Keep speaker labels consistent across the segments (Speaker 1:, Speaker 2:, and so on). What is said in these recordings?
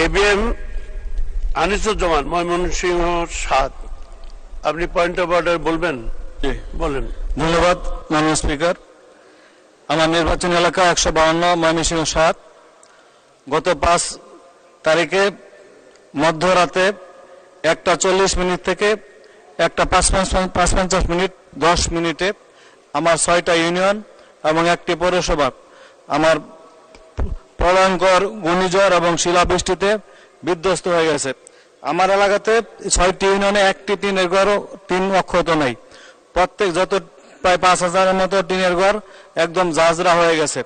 Speaker 1: ABM Anisuzzaman, Mymensingh ৭। আপনি point of order বলবেন? বলেন।
Speaker 2: ধন্যবাদ মাননীয় স্পিকার। আমার নির্বাচনী এলাকা ১৫২ ময়মনসিংহ ৭। গত ৫ তারিখে মধ্যরাতে ১টা ৪০ থেকে ১টা ৫:৫০ ১০ মিনিটে আমার ৬টা ইউনিয়ন এবং একটি পৌরসভা আমার প্রলয়ঙ্কর ঘূর্ণিঝড় এবং শিলাবৃষ্টিতে বিধ্বস্ত হয়ে গেছে। আমার এলাকাতে ৬টি ইউনিয়নে একটি টিনের ঘরও টিন অক্ষত নেই। প্রত্যেক প্রায় ৫,০০০-এর মতো টিনের ঘর একদম জাজরা হয়ে গেছে।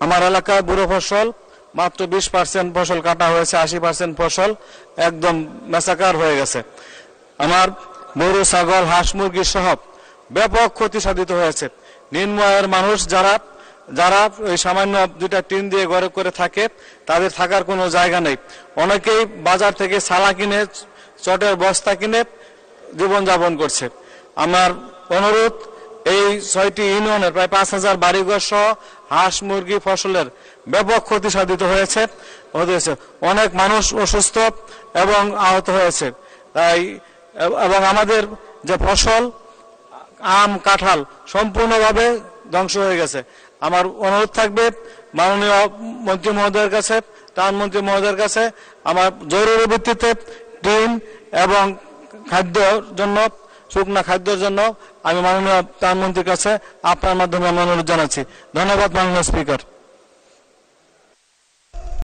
Speaker 2: আমার এলাকায় বুড়ো ফসল মাত্র ২০% ফসল কাটা হয়েছে, ৮০% ফসল একদম মেসাকার হয়ে গেছে। আমার গরু, ছাগল, হাঁস, মুরগি সহ ব্যাপক ক্ষতি সাধিত হয়েছে। নিম্ন আয়ের মানুষ যারা ওই সামান্য ২টা টিন দিয়ে ঘরে করে থাকে, তাদের থাকার কোনো জায়গা নেই। অনেকেই বাজার থেকে ছালা কিনে, চটের বস্তা কিনে জীবনযাপন করছে। আমার অনুরোধ, এই ৬টি ইউনিয়নের প্রায় ৫,০০০ বাড়িঘর সহ হাঁস, মুরগি, ফসলের ব্যাপক ক্ষতি সাধিত হয়েছে। অনেক মানুষ অসুস্থ এবং আহত হয়েছে। এবং আমাদের যে ফসল আম, কাঁঠাল সম্পূর্ণভাবে ধ্বংস হয়ে গেছে। আমার অনুরোধ থাকবে মাননীয় মন্ত্রী মহোদয়ের কাছে, ত্রাণমন্ত্রী মহোদয়ের কাছে, আমার জরুরি ভিত্তিতে টিন এবং খাদ্যের জন্য, শুকনা খাদ্যের জন্য আমি মাননীয় ত্রাণমন্ত্রীর কাছে আপনার মাধ্যমে অনুরোধ জানাচ্ছি। ধন্যবাদ মাননীয় স্পিকার।